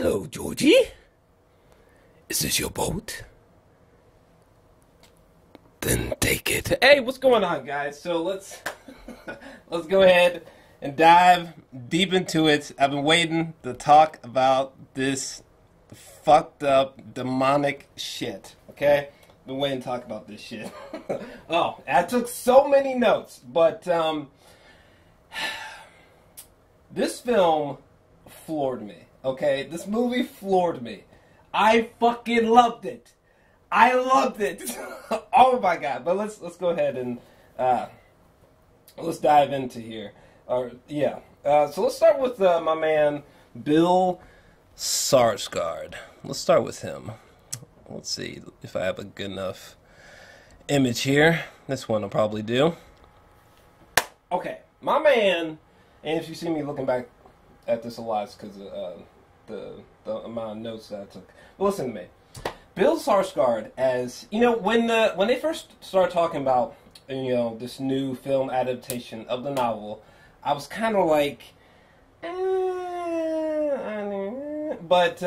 Hello, Georgie. Is this your boat? Then take it. Hey, what's going on, guys? So let's go ahead and dive deep into it. I've been waiting to talk about this fucked up demonic shit. Okay, been waiting to talk about this shit. Oh, I took so many notes, but this film floored me. Okay, this movie floored me. I fucking loved it. I loved it. Oh my god! But let's go ahead and let's dive into here. So let's start with my man Bill Skarsgård. Let's start with him. Let's see if I have a good enough image here. This one will probably do. Okay, my man. And if you see me looking back at this a lot, it's because of the amount of notes that I took. But listen to me. Bill Skarsgård, as you know, when they first started talking about this new film adaptation of the novel, I was kind of like, but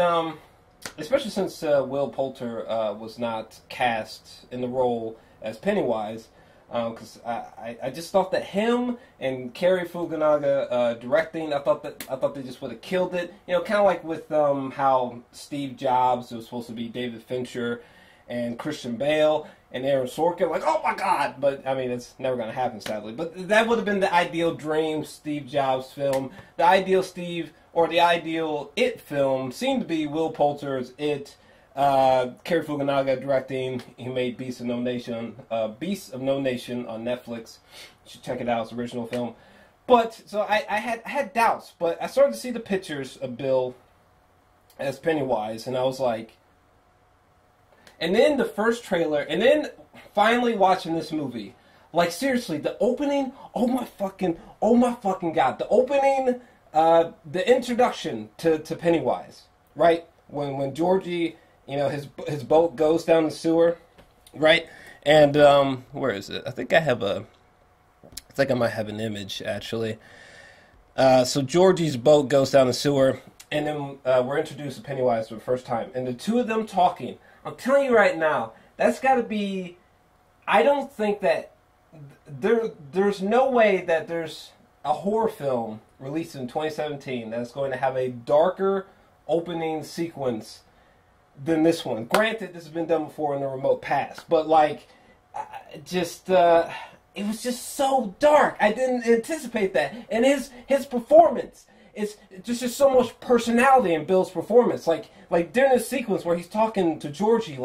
especially since Will Poulter was not cast in the role as Pennywise, because I just thought that him and Cary Fukunaga directing, I thought they just would have killed it. Kind of like with how Steve Jobs, it was supposed to be David Fincher and Christian Bale and Aaron Sorkin. Like, oh my god! But I mean, it's never going to happen, sadly. But that would have been the ideal dream Steve Jobs film. The ideal the ideal It film seemed to be Will Poulter's It. Cary Fukunaga directing. He made Beasts of No Nation on Netflix. You should check it out. It's an original film. But so I had doubts, but I started to see the pictures of Bill as Pennywise, and I was like, and then the first trailer, and then finally watching this movie, like seriously, the opening, oh my fucking god, the opening, the introduction to Pennywise, right? When Georgie, his boat goes down the sewer, right? And where is it? I think I might have an image actually. So Georgie's boat goes down the sewer, and then we're introduced to Pennywise for the first time, and the two of them talking. I'm telling you right now, that's got to be. I don't think that there's no way that there's a horror film released in 2017 that's going to have a darker opening sequence than this one. Granted, this has been done before in the remote past, but like, it was just so dark. I didn't anticipate that, and his performance, it's just so much personality in Bill's performance. Like during this sequence where he's talking to Georgie,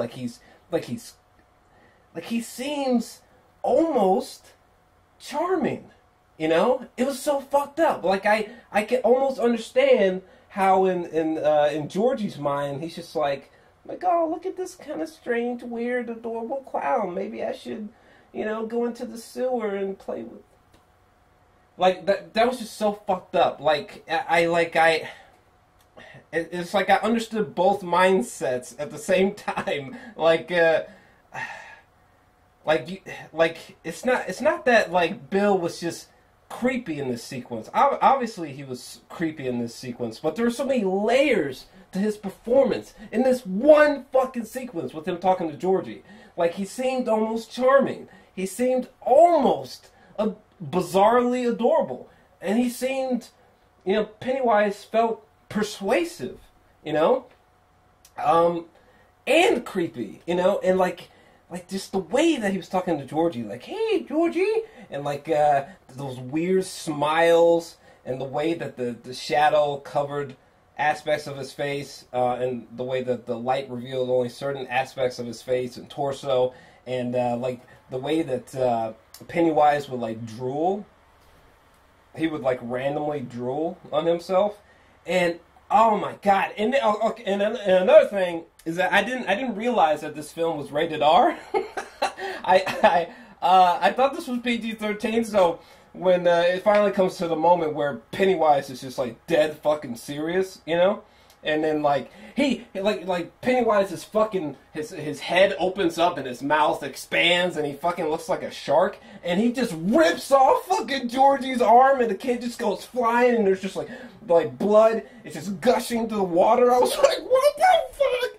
he seems almost charming. It was so fucked up. Like I can almost understand how in Georgie's mind he's just like, oh, look at this kind of strange, weird, adorable clown. Maybe I should, go into the sewer and play with. Like that was just so fucked up. It's like I understood both mindsets at the same time. It's not that like Bill was just creepy in this sequence. Obviously he was creepy in this sequence, but there were so many layers to his performance in this one fucking sequence with him talking to Georgie. Like, he seemed almost charming. He seemed almost bizarrely adorable. And he seemed, Pennywise felt persuasive, and creepy, and like just the way that he was talking to Georgie, like, hey, Georgie, and like those weird smiles, and the way that the shadow covered aspects of his face, and the way that the light revealed only certain aspects of his face and torso, and like the way that Pennywise would like drool. He would like randomly drool on himself, and oh my god! And and another thing is that I didn't realize that this film was rated R. I thought this was PG-13, so when it finally comes to the moment where Pennywise is just like dead fucking serious, And then like like Pennywise is fucking his head opens up and his mouth expands and he fucking looks like a shark and he just rips off fucking Georgie's arm and the kid just goes flying and there's just like blood. It's just gushing to the water. I was like, what the fuck?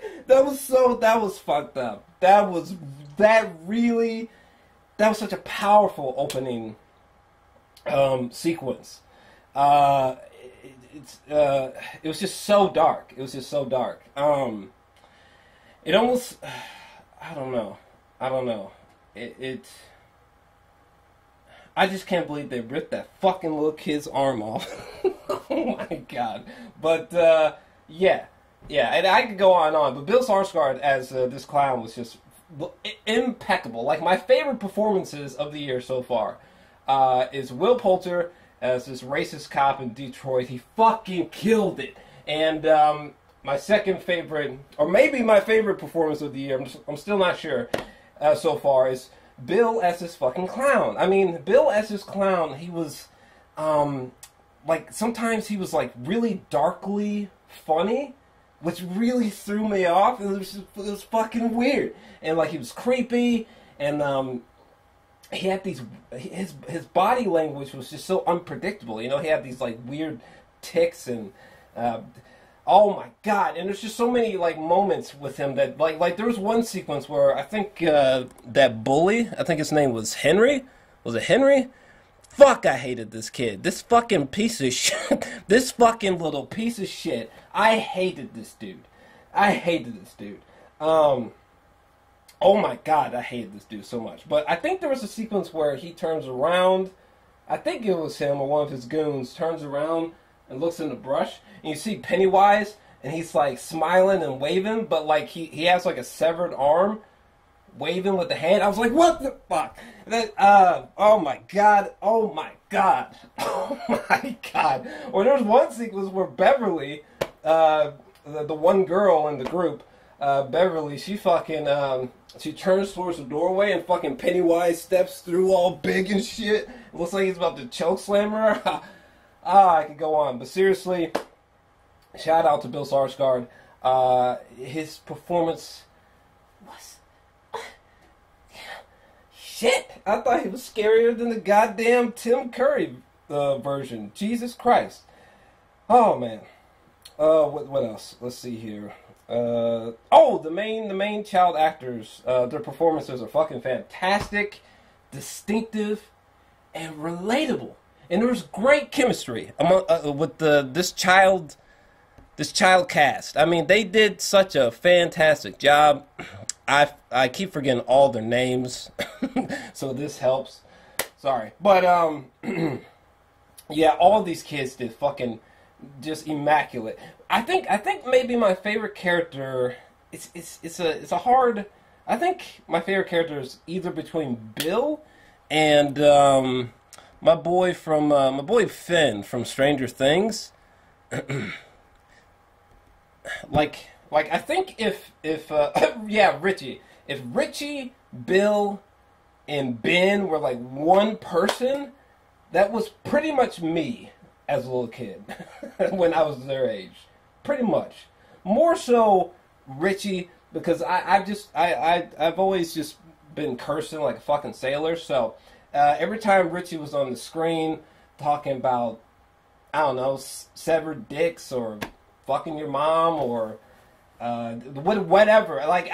That was fucked up. That was such a powerful opening sequence. It was just so dark. It was just so dark. It almost, I don't know. I just can't believe they ripped that fucking little kid's arm off. Oh my god. But yeah, and I could go on and on. But Bill Skarsgård as this clown was just impeccable. Like my favorite performances of the year so far is Will Poulter as this racist cop in Detroit. He fucking killed it. And my second favorite, or maybe my favorite performance of the year, I'm still not sure so far, is Bill as this fucking clown. I mean, Bill as this clown, he was, like, sometimes he was, like, really darkly funny, which really threw me off. It was fucking weird. And, like, he was creepy, and, he had these, his body language was just so unpredictable. You know, he had these, like, weird tics and, oh my god. And there's just so many, like, moments with him that, like there was one sequence where I think, that bully, I think his name was Henry. Was it Henry? Fuck, I hated this kid. This fucking piece of shit. This fucking little piece of shit. I hated this dude. Oh my god, I hated this dude so much. But I think there was a sequence where he turns around. I think it was him or one of his goons turns around and looks in the brush. And you see Pennywise, and he's like smiling and waving, but like he has like a severed arm waving with the hand. I was like, what the fuck? Oh my god. Oh my god. Or there's one sequence where Beverly, the one girl in the group, Beverly, she fucking, she turns towards the doorway and fucking Pennywise steps through all big and shit. It looks like he's about to chokeslam her. I could go on. But seriously, shout out to Bill Skarsgård. His performance was... shit! I thought he was scarier than the goddamn Tim Curry version. Jesus Christ. Oh, man. What else? Let's see here. The main child actors, their performances are fucking fantastic, distinctive, and relatable. And there was great chemistry among with this child cast. I mean, they did such a fantastic job. I keep forgetting all their names, so this helps. Sorry, but yeah, all these kids did fucking just immaculate. I think maybe my favorite character. It's a hard. I think my favorite character is either between Bill and my boy Finn from Stranger Things. like I think if yeah, Richie. If Richie, Bill, and Ben were like one person, that was pretty much me as a little kid when I was their age. Pretty much. More so Richie, because I've always just been cursing like a fucking sailor, so every time Richie was on the screen talking about, I don't know, severed dicks or fucking your mom or whatever. Like,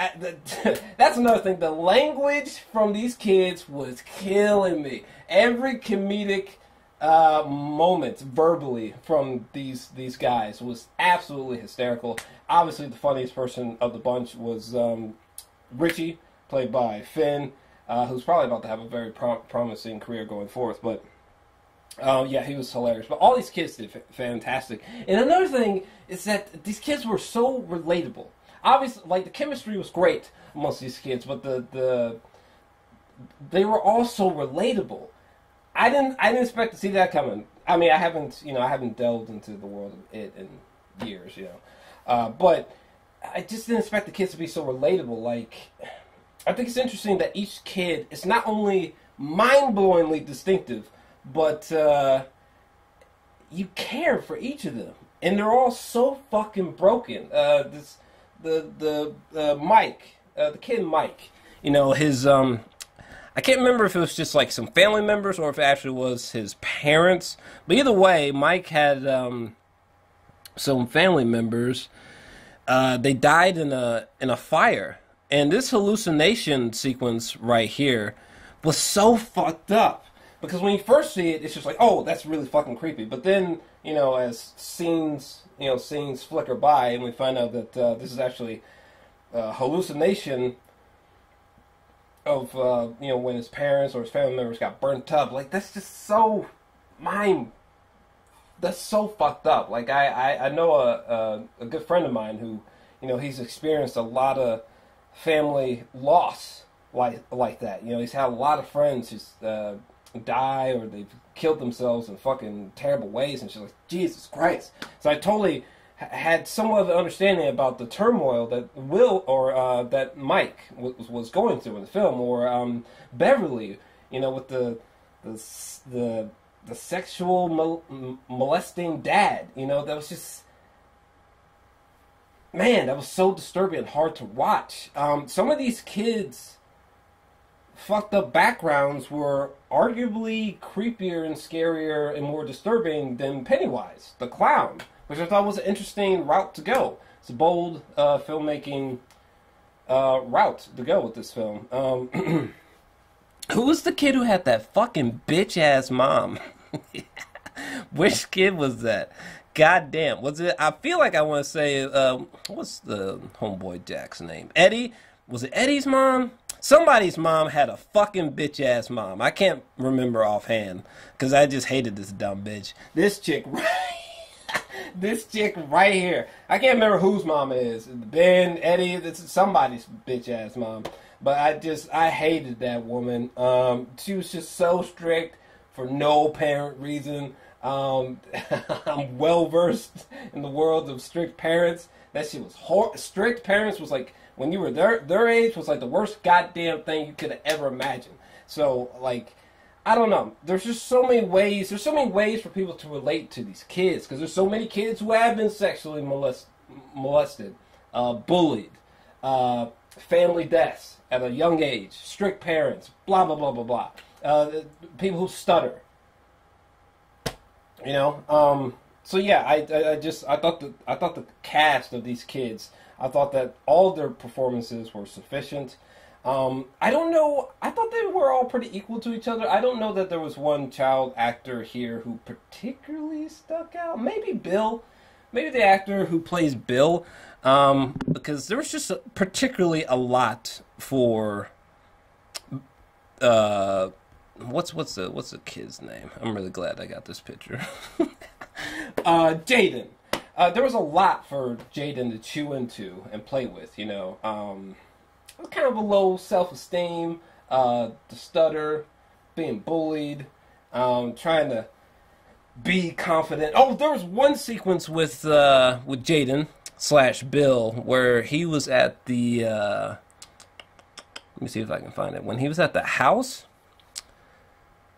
that's another thing. The language from these kids was killing me. Every comedic moment verbally from these guys was absolutely hysterical. Obviously, the funniest person of the bunch was Richie, played by Finn, who's probably about to have a very promising career going forth. But yeah, he was hilarious. But all these kids did fantastic. And another thing is that these kids were so relatable. Obviously, like, the chemistry was great amongst these kids, but they were all so relatable. I didn't expect to see that coming. I mean, I haven't delved into the world of it in years, but I just didn't expect the kids to be so relatable. Like, I think it's interesting that each kid is not only mind-blowingly distinctive, but you care for each of them. and they're all so fucking broken. Mike, the kid Mike, you know, his I can't remember if it was just like some family members or if it actually was his parents. But either way, Mike had some family members. They died in a fire, and this hallucination sequence right here was so fucked up. Because when you first see it, it's just like, oh, that's really fucking creepy. But then, you know, as scenes flicker by, and we find out that this is actually hallucination of, you know, when his parents or his family members got burnt up. Like, that's just so that's so fucked up. Like, I know a good friend of mine who, you know, he's experienced a lot of family loss like that. You know, he's had a lot of friends who's die or they've killed themselves in fucking terrible ways, and she's like, Jesus Christ. So I totally had somewhat of an understanding about the turmoil that that Mike was going through in the film, or Beverly, you know, with the sexual molesting dad. You know, that was just, man, that was so disturbing and hard to watch. Some of these kids' fucked up backgrounds were arguably creepier and scarier and more disturbing than Pennywise, the clown, which I thought was an interesting route to go. It's a bold filmmaking route to go with this film. Who was the kid who had that fucking bitch-ass mom? Which kid was that? God damn. Was it? I feel like I want to say, what's the homeboy Jack's name? Eddie? Was it Eddie's mom? Somebody's mom had a fucking bitch-ass mom. I can't remember offhand, because I just hated this dumb bitch. This chick right here. I can't remember whose mom it is. Ben, Eddie, this is somebody's bitch-ass mom. But I hated that woman. She was just so strict for no apparent reason. I'm well-versed in the world of strict parents. That shit was strict parents was like, when you were their age, was like the worst goddamn thing you could have ever imagined. So, like, I don't know. There's just so many ways. There's so many ways for people to relate to these kids, because there's so many kids who have been sexually molested, bullied, family deaths at a young age, strict parents, blah blah blah blah blah. People who stutter. You know. So yeah, I thought the cast of these kids, I thought that all their performances were sufficient. I don't know. I thought they were all pretty equal to each other. I don't know that there was one child actor here who particularly stuck out. Maybe Bill. Maybe the actor who plays Bill. Because there was just particularly a lot for... What's the kid's name? I'm really glad I got this picture. Jaden. There was a lot for Jaden to chew into and play with, you know. Kind of a low self-esteem, the stutter, being bullied, trying to be confident. Oh, there was one sequence with Jaden / Bill where he was at the, let me see if I can find it. When he was at the house,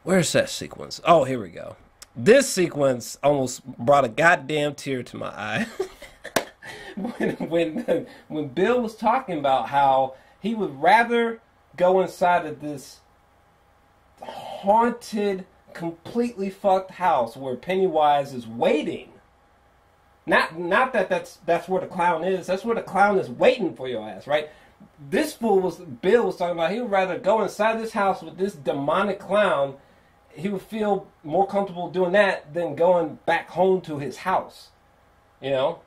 where's that sequence? Oh, here we go. This sequence almost brought a goddamn tear to my eye. when Bill was talking about how he would rather go inside of this haunted, completely fucked house where Pennywise is waiting. Not that that's where the clown is. That's where the clown is waiting for your ass, right? Bill was talking about he would rather go inside this house with this demonic clown. He would feel more comfortable doing that than going back home to his house. You know?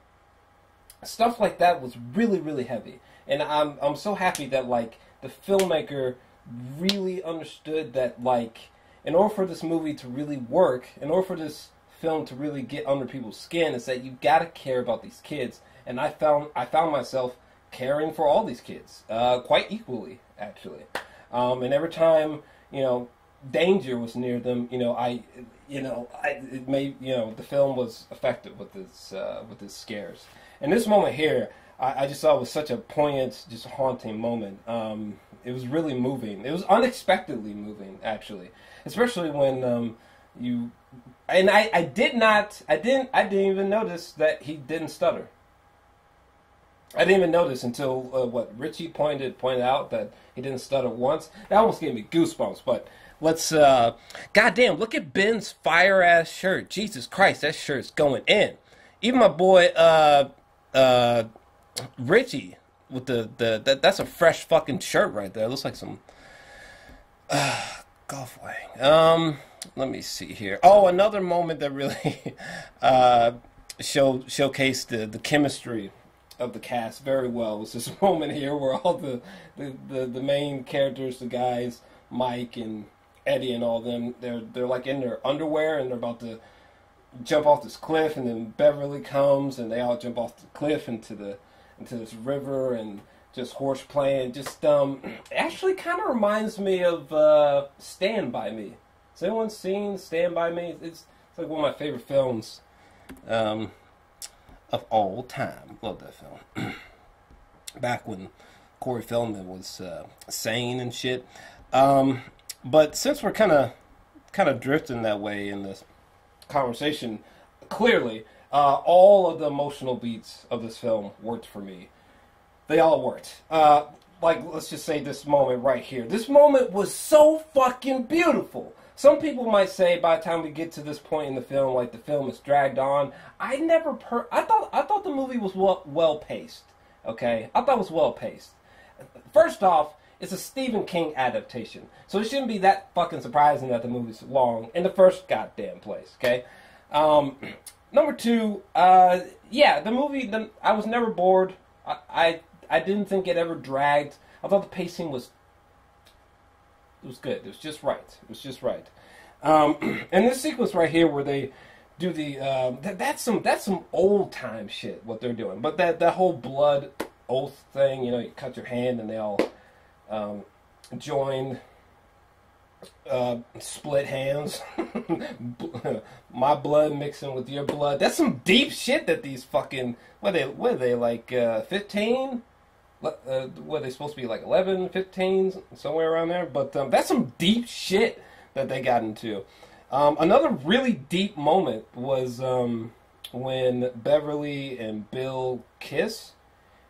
Stuff like that was really, really heavy. And I'm so happy that, like, the filmmaker really understood that, like, in order for this movie to really work, in order for this film to really get under people's skin, is that you've got to care about these kids. And I found myself caring for all these kids, quite equally, actually. And every time, you know, danger was near them, it made, the film was effective with its scares. And this moment here, I just thought was such a poignant, just haunting moment. It was really moving. It was unexpectedly moving, actually, especially when you And I didn't even notice that he didn't stutter. I didn't even notice until Richie pointed out that he didn't stutter once. That almost gave me goosebumps. But let's goddamn, look at Ben's fire ass shirt. Jesus Christ, that shirt's going in. Even my boy Richie with that's a fresh fucking shirt right there. It looks like some golf weighing. Let me see here. Oh, another moment that really showcased the chemistry of the cast very well was this moment here where all the main characters, the guys, Mike and Eddie and all them, they're like in their underwear and they're about to jump off this cliff, and then Beverly comes and they all jump off the cliff into this river and just horse playing. Just actually kind of reminds me of Stand By Me. Has anyone seen Stand By Me? It's like one of my favorite films of all time. Love that film. Back when Corey Feldman was sane and shit. But since we're kind of drifting that way in this conversation, clearly all of the emotional beats of this film worked for me. They all worked. Like, let's just say this moment right here. This moment was so fucking beautiful. Some people might say by the time we get to this point in the film, like the film is dragged on. I thought the movie was well paced. Okay, I thought it was well paced. First off, it's a Stephen King adaptation, so it shouldn't be that fucking surprising that the movie's long in the first goddamn place. Okay. Number two, yeah, the movie. I was never bored. I didn't think it ever dragged. I thought the pacing was good. It was just right. It was just right. And this sequence right here where they do the that's some old time shit what they're doing. But that whole blood oath thing, you know, you cut your hand and they all join, split hands, my blood mixing with your blood. That's some deep shit that these fucking what are they like 15? What, they supposed to be like 11, 15, somewhere around there. But that's some deep shit that they got into. Another really deep moment was when Beverly and Bill kiss,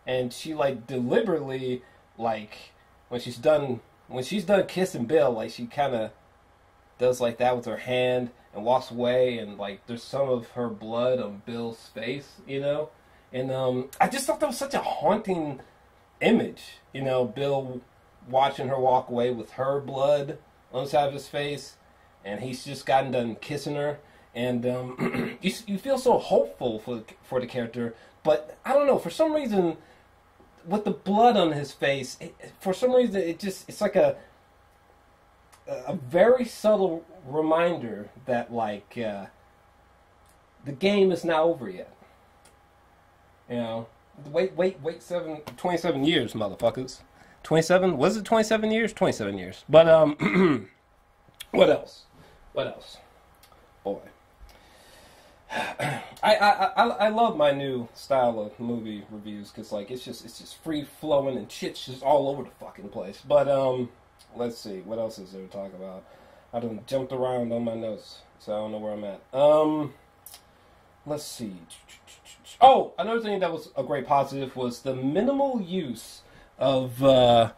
and she like deliberately, like when she's done kissing Bill, like she kind of does like that with her hand and walks away, and like there's some of her blood on Bill's face, you know. And I just thought that was such a haunting image, you know, Bill watching her walk away with her blood on the side of his face, and he's just gotten done kissing her, and you feel so hopeful for the character, but I don't know, for some reason, with the blood on his face, for some reason it's like a very subtle reminder that like the game is not over yet, you know. Wait, 27 years, motherfuckers. 27? Was it 27 years? 27 years. But, what else? Boy. I love my new style of movie reviews, because, like, it's just free-flowing and shit's just all over the fucking place. But, let's see. What else is there to talk about? I done jumped around on my notes, so I don't know where I'm at. Let's see. Oh, another thing that was a great positive was the minimal use of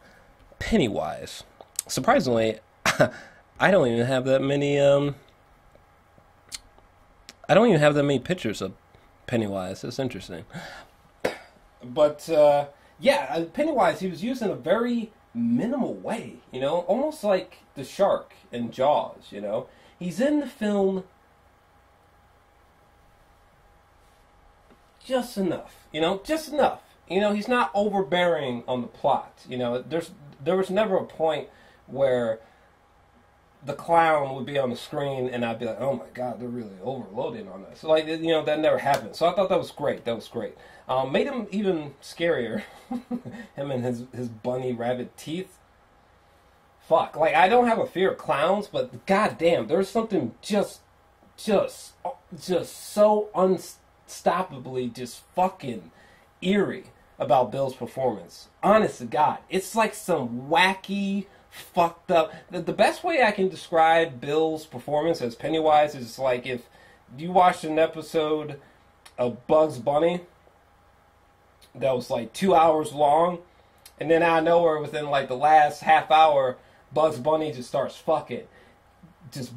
Pennywise. Surprisingly, I don't even have that many. I don't even have that many pictures of Pennywise. That's interesting. But yeah, Pennywise, he was used in a very minimal way. You know, almost like the shark in Jaws. You know, he's in the film just enough, you know, just enough. You know, he's not overbearing on the plot. You know, there was never a point where the clown would be on the screen and I'd be like, oh my god, they're really overloading on this. So, like, you know, that never happened. So I thought that was great. That was great. Made him even scarier. Him and his bunny rabbit teeth. Fuck. Like, I don't have a fear of clowns, but goddamn, there's something just so unstoppably just fucking eerie about Bill's performance. Honest to God. It's like some wacky fucked up. The best way I can describe Bill's performance as Pennywise is like if you watched an episode of Bugs Bunny that was like 2 hours long, and then out of nowhere, within like the last half hour, Bugs Bunny just starts fucking, just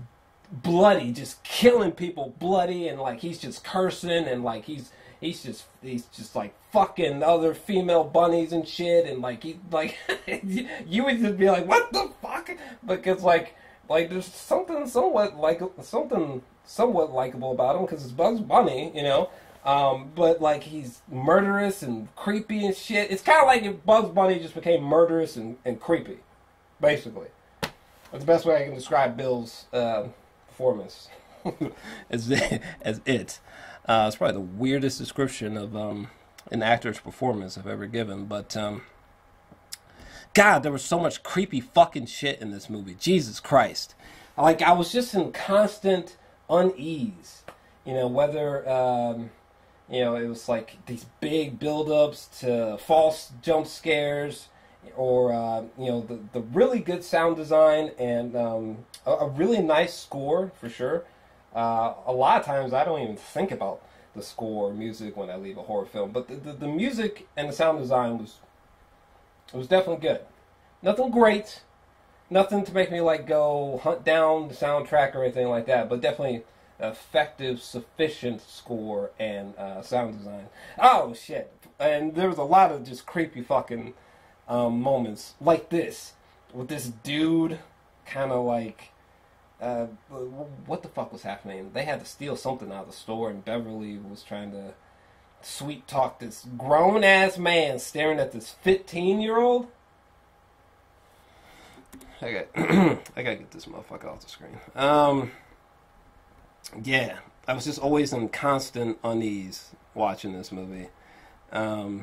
bloody, just killing people bloody, and like he's just cursing, and like he's just like fucking other female bunnies and shit, and like he like you would just be like, what the fuck? Because like there's something somewhat likable about him because it's Bugs Bunny, you know. But like he's murderous and creepy and shit. It's kind of like if Bugs Bunny just became murderous and creepy, basically. That's the best way I can describe Bill's performance as it. It's probably the weirdest description of an actor's performance I've ever given. But God, there was so much creepy fucking shit in this movie. Jesus Christ! Like I was just in constant unease. You know, whether you know, it was like these big build-ups to false jump scares, or you know, the really good sound design and a really nice score for sure. A lot of times I don't even think about the score or music when I leave a horror film, but the music and the sound design was definitely good. Nothing great, nothing to make me like go hunt down the soundtrack or anything like that, but definitely effective, sufficient score and sound design. Oh shit! And there was a lot of just creepy fucking moments like this with this dude, kind of like what the fuck was happening? They had to steal something out of the store, and Beverly was trying to sweet talk this grown ass man staring at this 15-year-old. I gotta get this motherfucker off the screen. Yeah, I was just always in constant unease watching this movie. I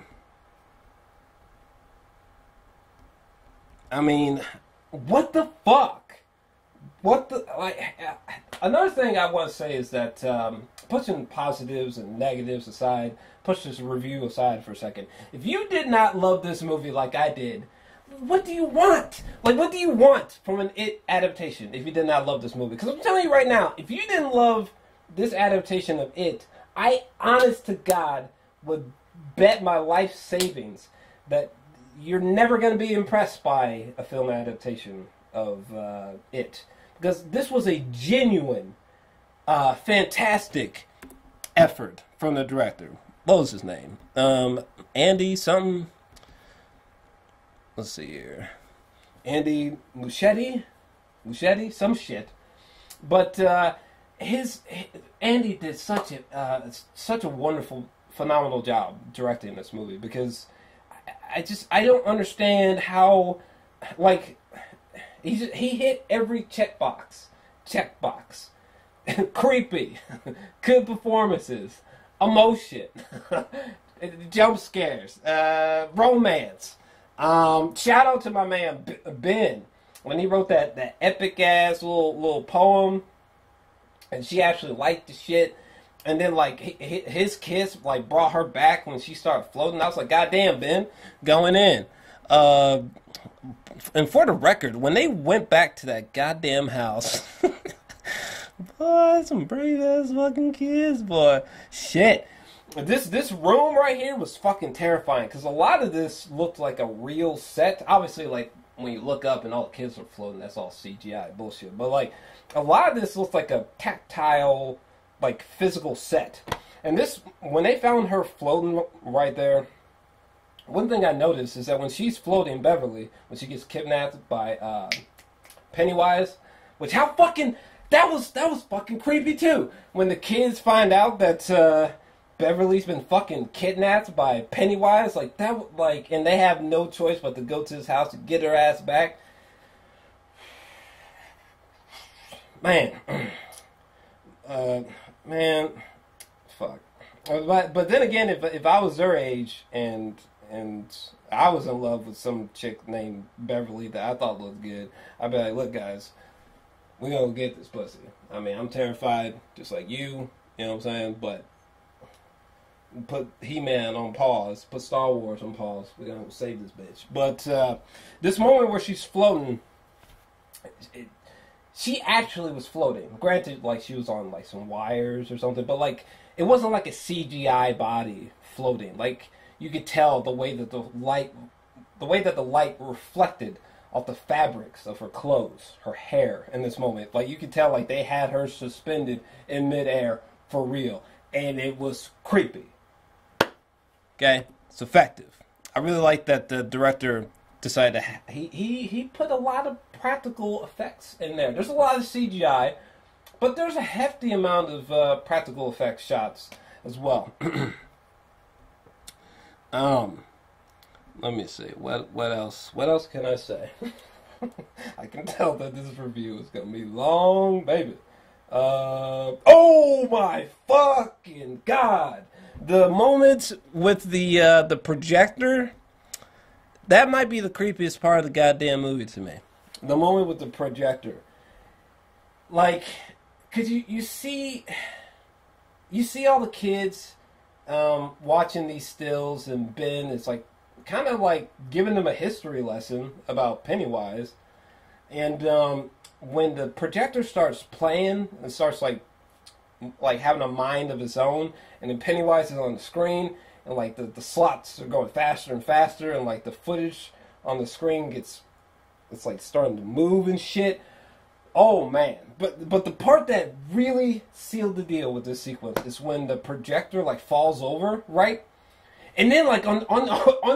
mean, what the fuck? What the, like, another thing I want to say is that, pushing positives and negatives aside, push this review aside for a second. If you did not love this movie like I did, what do you want? Like, what do you want from an It adaptation if you did not love this movie? Because I'm telling you right now, if you didn't love this adaptation of It, I, honest to God, would bet my life savings that you're never going to be impressed by a film adaptation of It. Because this was a genuine, fantastic effort from the director. What was his name? Andy something. Let's see here. Andy Muschietti, some shit. But Andy did such a wonderful, phenomenal job directing this movie, because I don't understand how, like, he hit every checkbox. Creepy, good performances, emotion, jump scares, romance. Shout out to my man Ben when he wrote that epic ass little poem, and she actually liked the shit. And then like his kiss like brought her back when she started floating. I was like, God damn, Ben, going in. And for the record, when they went back to that goddamn house, boy, some brave ass fucking kids, boy. Shit. This room right here was fucking terrifying, because a lot of this looked like a real set. Obviously, like, when you look up and all the kids are floating, that's all CGI bullshit. But, like, a lot of this looked like a tactile, like, physical set. And this, when they found her floating right there, one thing I noticed is that when she's floating, Beverly, when she gets kidnapped by Pennywise, which how fucking, that was fucking creepy too. When the kids find out that Beverly's been fucking kidnapped by Pennywise, like that, like, and they have no choice but to go to his house to get her ass back. Man, man, fuck. But then again, if I was their age and I was in love with some chick named Beverly that I thought looked good, I'd be like, look guys, we gonna get this pussy. I mean, I'm terrified, just like you know what I'm saying, but put He-Man on pause, put Star Wars on pause, we're gonna save this bitch. But this moment where she's floating it, she actually was floating. Granted, like, she was on, like, some wires or something, but, like, it wasn't like a CGI body floating. Like, you could tell the way that the light reflected off the fabrics of her clothes, her hair in this moment. Like, you could tell, like, they had her suspended in midair for real. And it was creepy. Okay? It's effective. I really like that the director decided to... He put a lot of practical effects in there. There's a lot of CGI, but there's a hefty amount of practical effects shots as well. Let me see. What else? What else can I say? I can tell that this review is gonna be long, baby. Oh my fucking god! The moment with the projector, that might be the creepiest part of the goddamn movie to me. The moment with the projector, like, cause you see all the kids watching these stills, and Ben is like kind of like giving them a history lesson about Pennywise, and when the projector starts playing and starts like having a mind of its own, and then Pennywise is on the screen, and like the slots are going faster and faster, and like the footage on the screen it's like starting to move and shit. Oh man. But the part that really sealed the deal with this sequence is when the projector like falls over, right? And then like on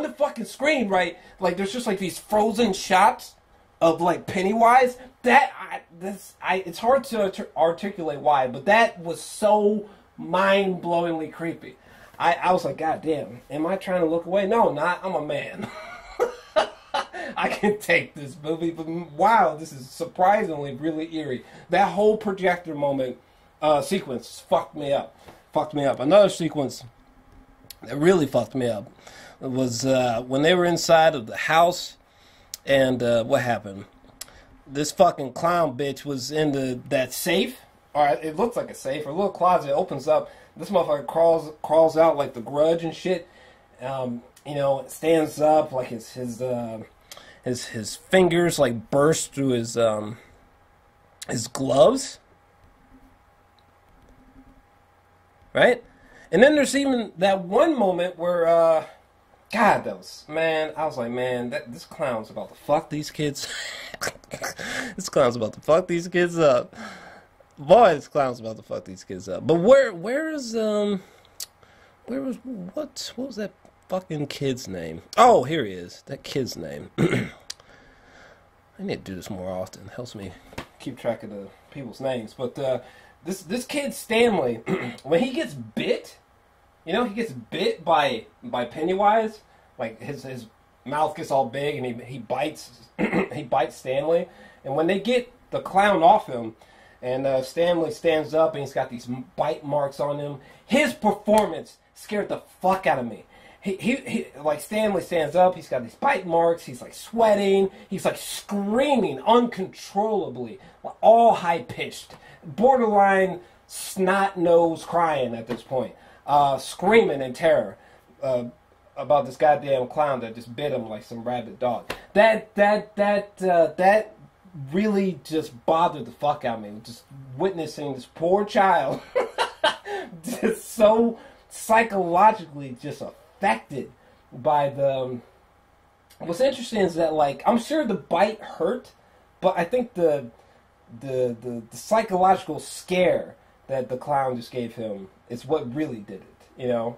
the fucking screen, right? Like there's just like these frozen shots of like Pennywise. It's hard to articulate why, but that was so mind-blowingly creepy. I was like, God damn, am I trying to look away? No, not. I'm a man. I can take this movie, but wow, this is surprisingly really eerie. That whole projector moment sequence fucked me up. Another sequence that really fucked me up was when they were inside of the house, and what happened? This fucking clown bitch was in that safe. Or it looks like a safe. Or a little closet opens up. This motherfucker crawls out like the Grudge and shit. Stands up like his fingers like burst through his gloves. Right? And then there's even that one moment where I was like, man, this clown's about to fuck these kids. This clown's about to fuck these kids up. Boy, this clown's about to fuck these kids up. But what was that fucking kid's name? Oh, here he is. That kid's name. I need to do this more often. It helps me keep track of the people's names. But this kid Stanley, when he gets bit, he gets bit by Pennywise. Like his mouth gets all big, and he bites he bites Stanley. And when they get the clown off him, and Stanley stands up, and he's got these bite marks on him. His performance scared the fuck out of me. He like Stanley stands up, he's got these bite marks, he's like sweating, he's like screaming uncontrollably, all high pitched, borderline snot nose crying at this point, screaming in terror about this goddamn clown that just bit him like some rabid dog. That really just bothered the fuck out of me. Just witnessing this poor child just so psychologically just affected by the... What's interesting is that, like, I'm sure the bite hurt, but I think the psychological scare that the clown just gave him is what really did it,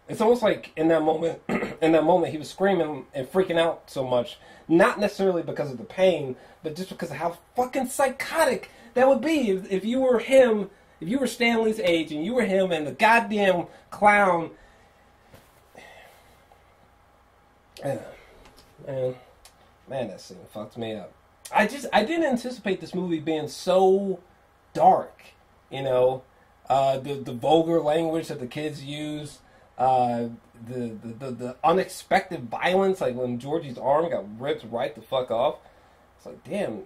It's almost like in that moment, he was screaming and freaking out so much, not necessarily because of the pain, but just because of how fucking psychotic that would be if you were him, if you were Stanley's age and you were him and the goddamn clown. Man, that scene fucked me up. I didn't anticipate this movie being so dark, the vulgar language that the kids use. The unexpected violence, like when Georgie's arm got ripped right the fuck off. It's like, damn.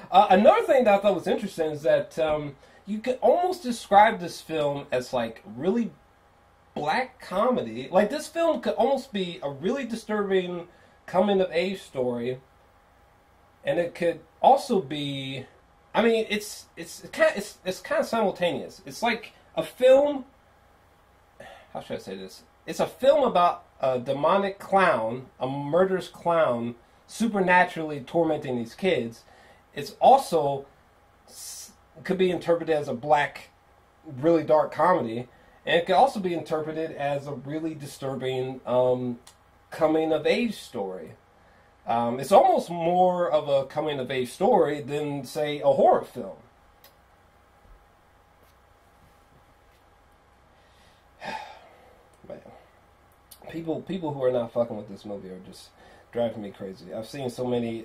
Another thing that I thought was interesting is that you could almost describe this film as like really black comedy. Like this film could almost be a really disturbing coming of age story, and it could also be, I mean, it's kind of simultaneous. It's like a film. How should I say this? It's a film about a demonic clown, a murderous clown, supernaturally tormenting these kids. It's also could be interpreted as a black, really dark comedy, and it could also be interpreted as a really disturbing coming of age story. It's almost more of a coming of age story than, say, a horror film. Man, people who are not fucking with this movie are just driving me crazy. I've seen so many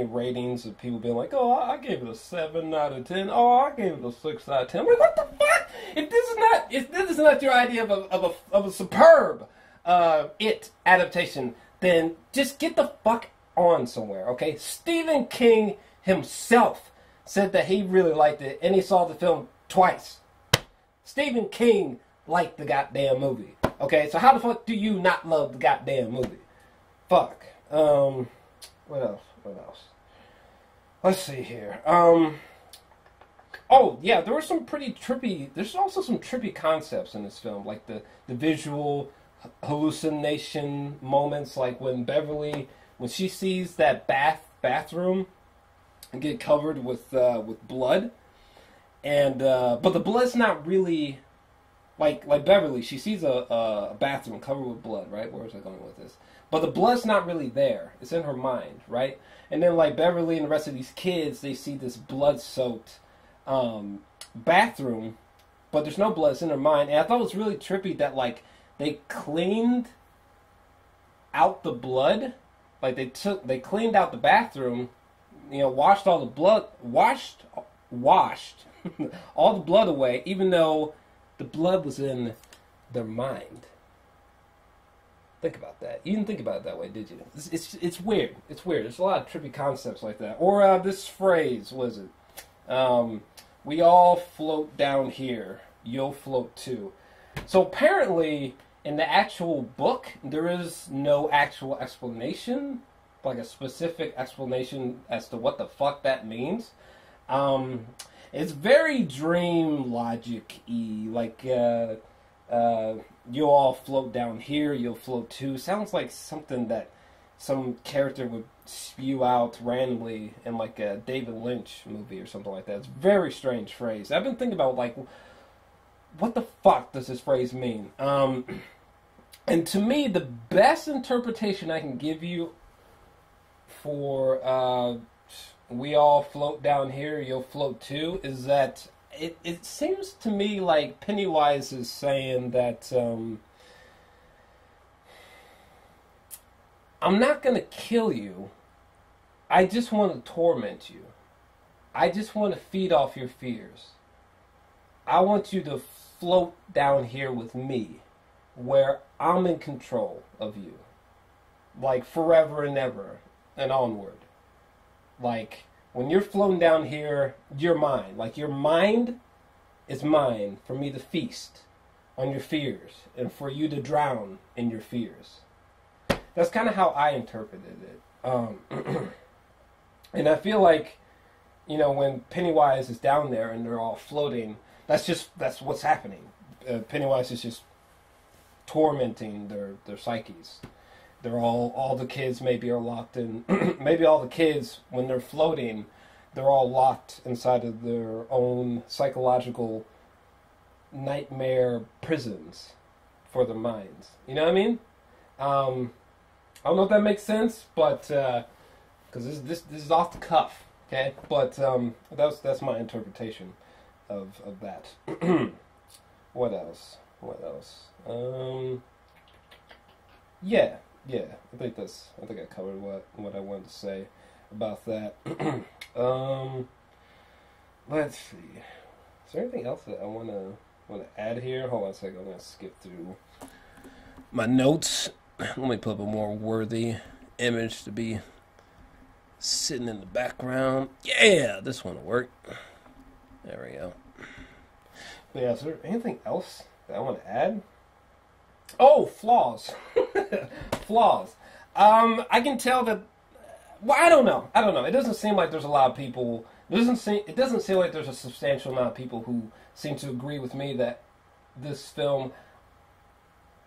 ratings of people being like, "Oh, I gave it a 7 out of 10. Oh, I gave it a 6 out of 10." I'm like, what the fuck? If this is not your idea of a superb It adaptation, then just get the fuck on somewhere, okay? Stephen King himself said that he really liked it, and he saw the film twice. Stephen King liked the goddamn movie, okay? So how the fuck do you not love the goddamn movie? Fuck. What else? Let's see here. Oh, yeah, there were some pretty trippy... There's also some trippy concepts in this film, like the visual hallucination moments, like when Beverly, when she sees that bathroom get covered with blood, and but the blood's not really like Beverly. She sees a bathroom covered with blood, right? Where was I going with this? But the blood's not really there. It's in her mind, right? And then like Beverly and the rest of these kids, they see this blood-soaked bathroom, but there's no blood. It's in their mind. And I thought it was really trippy that like they cleaned out the blood. Like they cleaned out the bathroom, you know, washed all the blood, washed all the blood away, even though the blood was in their mind. Think about that. You didn't think about it that way, did you? It's weird. It's weird. There's a lot of trippy concepts like that. Or this phrase, was it? We all float down here. You'll float too. So apparently, in the actual book, there is no actual explanation, like a specific explanation as to what the fuck that means. It's very dream logic-y, like you'll all float down here, you'll float too. Sounds like something that some character would spew out randomly in like a David Lynch movie or something like that. It's a very strange phrase. I've been thinking about like, what the fuck does this phrase mean? And to me, the best interpretation I can give you for we all float down here, you'll float too, is that it seems to me like Pennywise is saying that I'm not going to kill you. I just want to torment you. I just want to feed off your fears. I want you to float down here with me, where I'm in control of you. Like forever and ever and onward. Like, when you're floating down here, you're mine. Like, your mind is mine for me to feast on your fears and for you to drown in your fears. That's kind of how I interpreted it. And I feel like, you know, when Pennywise is down there and they're all floating, that's what's happening. Pennywise is just tormenting their psyches. They're all the kids maybe are locked in. Maybe all the kids, when they're floating, they're all locked inside of their own psychological nightmare prisons for their minds. You know what I mean? I don't know if that makes sense, but because this is off the cuff, okay? But that's my interpretation of that. What else? Yeah, I think I covered what I wanted to say about that. Let's see. Is there anything else that I want to add here? Hold on a second. I'm gonna skip through my notes. Let me put up a more worthy image to be sitting in the background. Yeah, this one will work. There we go. But yeah, is there anything else that I want to add? Oh, flaws. Flaws. I can tell that. Well, I don't know. It doesn't seem like there's a lot of people. It doesn't seem like there's a substantial amount of people who seem to agree with me that this film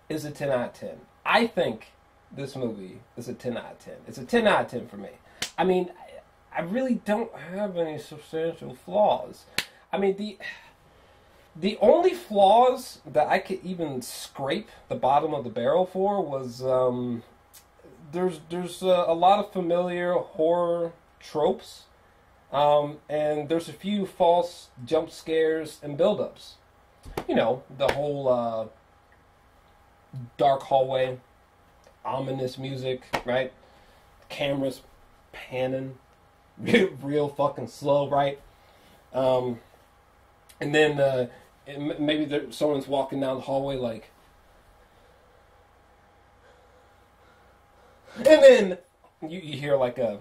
is a 10 out of 10. I think this movie is a 10 out of 10. It's a 10 out of 10 for me. I mean, I really don't have any substantial flaws. I mean, the only flaws that I could even scrape the bottom of the barrel for was there's a lot of familiar horror tropes, and there's a few false jump scares and build-ups. You know, the whole dark hallway, ominous music, right? Cameras panning real fucking slow, right? And then maybe someone's walking down the hallway like, and then you hear like a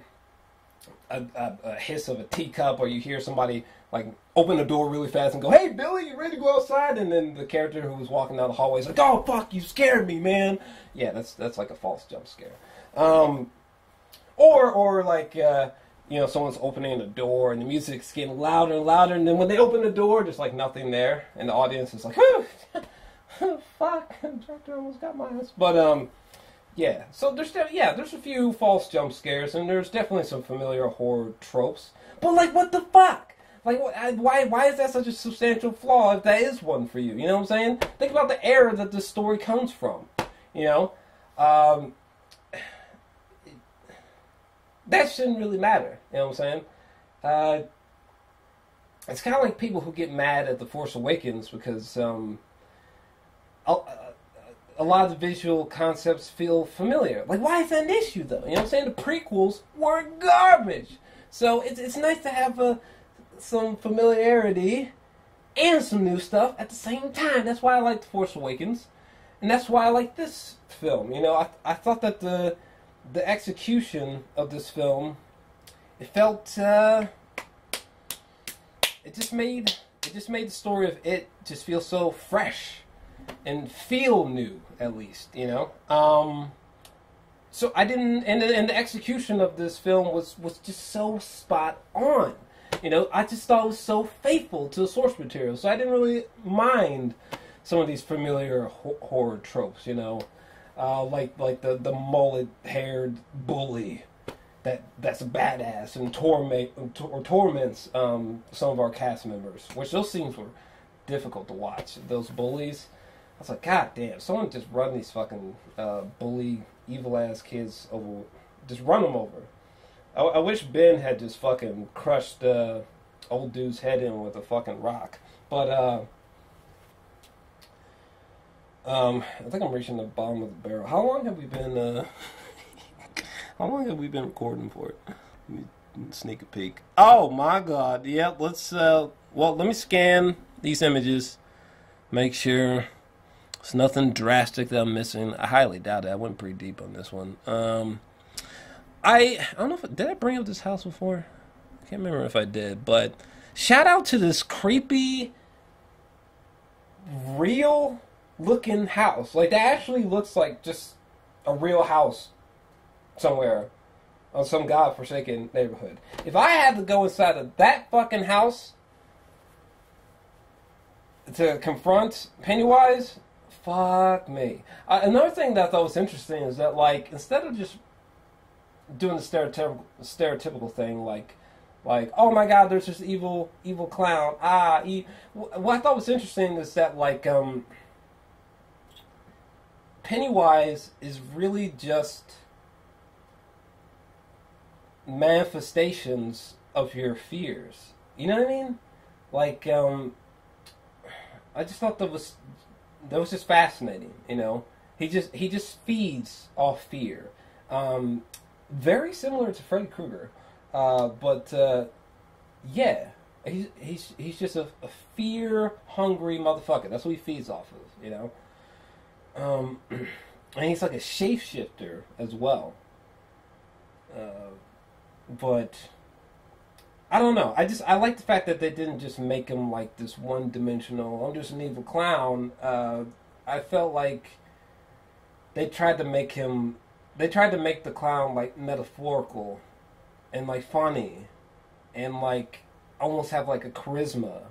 hiss of a teacup, or you hear somebody like open the door really fast and go, "Hey Billy, you ready to go outside?" And then the character who was walking down the hallway is like, "Oh fuck, you scared me, man." Yeah, that's like a false jump scare. Or like someone's opening the door and the music's getting louder and louder, and then when they open the door, there's like nothing there, and the audience is like, "Fuck, the director almost got my ass." But yeah, so there's a few false jump scares, and there's definitely some familiar horror tropes. But like, what the fuck? Like, why is that such a substantial flaw if that is one for you? You know what I'm saying? Think about the era that this story comes from. You know, that shouldn't really matter. You know what I'm saying? It's kind of like people who get mad at The Force Awakens because a lot of the visual concepts feel familiar. Like, why is that an issue, though? You know what I'm saying? The prequels were garbage. So it's nice to have some familiarity and some new stuff at the same time. That's why I like The Force Awakens. And that's why I like this film. You know, I thought that the execution of this film, it felt, it just made the story of it just feel so fresh and feel new, at least, you know. So I didn't, and the execution of this film was just so spot on. You know, I just thought it was so faithful to the source material. So I didn't really mind some of these familiar horror tropes, you know. Like the mullet-haired bully that's a badass and torments some of our cast members, which those scenes were difficult to watch. Those bullies, I was like, God damn, someone just run these fucking bully, evil-ass kids over. Just run them over. I wish Ben had just fucking crushed old dude's head in with a fucking rock. But, I think I'm reaching the bottom of the barrel. How long have we been, how long have we been recording for it? Let me sneak a peek. Oh, my God. Yeah, let's, well, let me scan these images. Make sure there's nothing drastic that I'm missing. I highly doubt it. I went pretty deep on this one. I don't know did I bring up this house before? I can't remember if I did, but shout out to this creepy, real looking house. Like, that actually looks like just a real house somewhere on some godforsaken neighborhood. If I had to go inside of that fucking house to confront Pennywise, fuck me. Another thing that I thought was interesting is that, like, instead of just doing the stereotypical thing, like, oh my God, there's this evil clown. What I thought was interesting is that, like, Pennywise is really just manifestations of your fears. You know what I mean? Like, I just thought that was just fascinating. You know, he just feeds off fear. Very similar to Freddy Krueger, but yeah, he's just a fear-hungry motherfucker. That's what he feeds off of, you know. And he's like a shapeshifter as well. But I don't know. I like the fact that they didn't just make him like this one-dimensional, I'm just an evil clown. I felt like they tried to make him they tried to make the clown like metaphorical and like funny and like almost have like a charisma,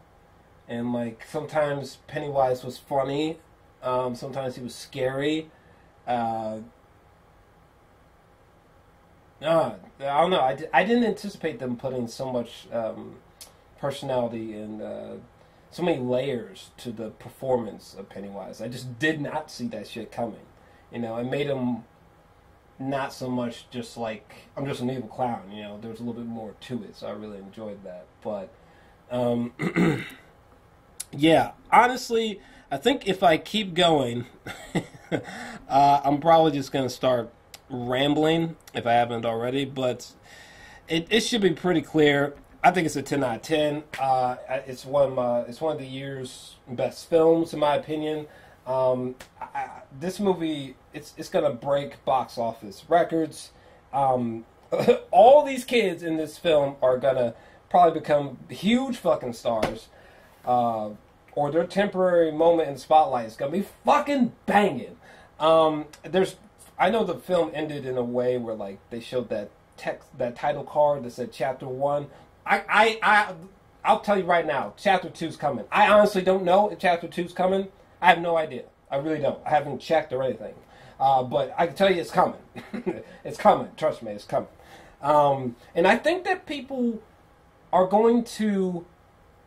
and like sometimes Pennywise was funny, sometimes he was scary. I don't know. I didn't anticipate them putting so much personality and so many layers to the performance of Pennywise. I just did not see that shit coming. You know, it made him not so much just like, I'm just an evil clown. You know, there was a little bit more to it, so I really enjoyed that. But, yeah, honestly, I think if I keep going, I'm probably just going to start rambling if I haven't already, but it should be pretty clear. I think it's a 10 out of 10. It's one of the year's best films, in my opinion. This movie, it's gonna break box office records. All these kids in this film are gonna probably become huge fucking stars, or their temporary moment in the spotlight is gonna be fucking banging. I know the film ended in a way where like they showed that title card that said Chapter 1. I'll tell you right now, Chapter 2's coming. I honestly don't know if Chapter 2's coming. I have no idea. I really don't. I haven't checked or anything. But I can tell you it's coming. It's coming. Trust me, it's coming. And I think that people are going to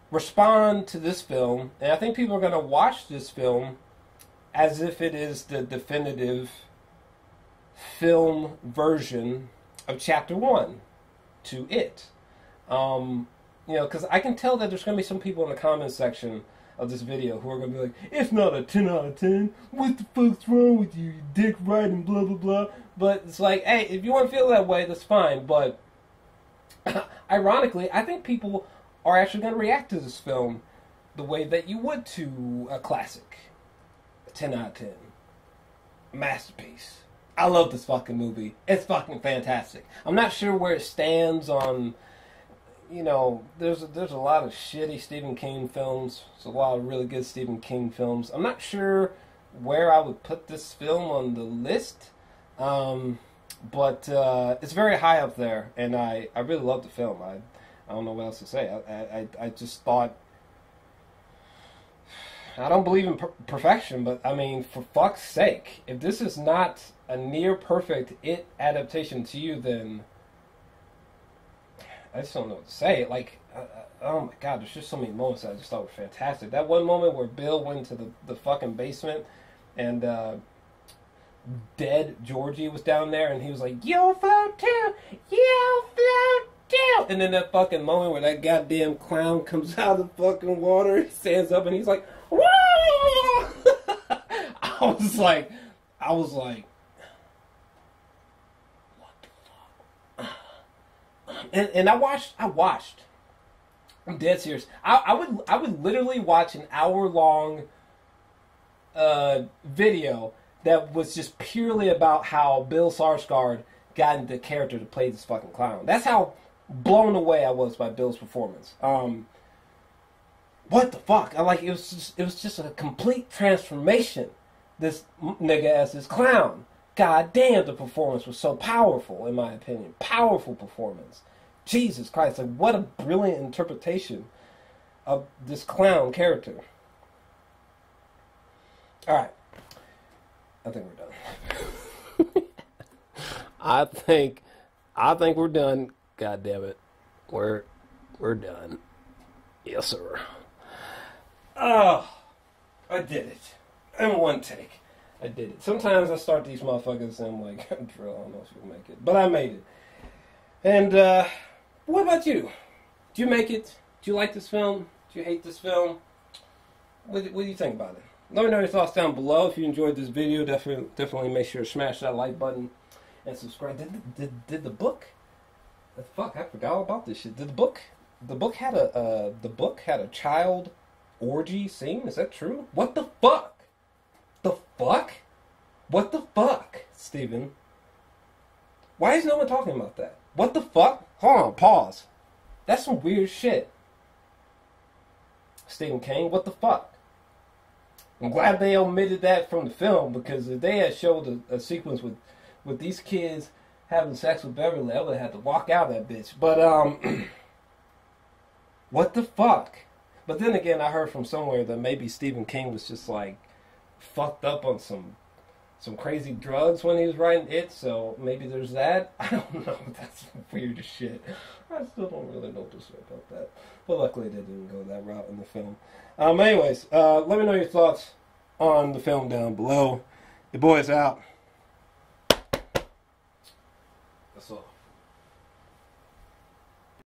respond to this film, and I think people are going to watch this film as if it is the definitive film version of Chapter 1 to it. You know, because I can tell that there's going to be some people in the comments section of this video who are going to be like, it's not a 10 out of 10. What the fuck's wrong with you? You dick right and blah, blah, blah. But it's like, hey, if you want to feel that way, that's fine. But ironically, I think people are actually going to react to this film the way that you would to a classic. A 10 out of 10. Masterpiece. I love this fucking movie. It's fucking fantastic. I'm not sure where it stands on, you know, there's a lot of shitty Stephen King films. There's a lot of really good Stephen King films. I'm not sure where I would put this film on the list, but it's very high up there, and I really love the film. I don't know what else to say. I just thought, I don't believe in perfection, but I mean, for fuck's sake, if this is not a near perfect It adaptation to you, then I just don't know what to say. Like, oh my god, there's just so many moments that I just thought were fantastic. That one moment where Bill went to the fucking basement and dead Georgie was down there and he was like, "You'll float too! You'll float too!" And then that fucking moment where that goddamn clown comes out of the fucking water, he stands up and he's like, "Whoa!" I was like, what the fuck? And I watched. I'm dead serious. I would literally watch an hour-long video that was just purely about how Bill Skarsgård got into the character to play this fucking clown. That's how blown away I was by Bill's performance. What the fuck? It was just a complete transformation. This nigga as this clown. God damn, the performance was so powerful, in my opinion. Powerful performance. Jesus Christ, like, what a brilliant interpretation of this clown character. Alright. I think we're done. I think we're done. God damn it. We're done. Yes, sir. Oh, I did it. In one take. I did it. Sometimes I start these motherfuckers and I'm like, drill, I don't know if you'll make it. But I made it. And, what about you? Do you make it? Do you like this film? Do you hate this film? What do you think about it? Let me know your thoughts down below. If you enjoyed this video, definitely make sure to smash that like button and subscribe. Did the book? Fuck, I forgot all about this shit. Did the book had a child orgy scene? Is that true? What the fuck? The fuck? What the fuck, Steven? Why is no one talking about that? What the fuck? Hold on, pause. That's some weird shit. Stephen King, what the fuck? I'm glad they omitted that from the film, because if they had showed a sequence with with these kids having sex with Beverly, I would have had to walk out of that bitch. But, what the fuck? But then again, I heard from somewhere that maybe Stephen King was just, like, fucked up on some crazy drugs when he was writing it, so maybe there's that. I don't know. That's weird as shit. I still don't really know what to say about that. But luckily they didn't go that route in the film. Anyways, let me know your thoughts on the film down below. Your boy's out. That's all.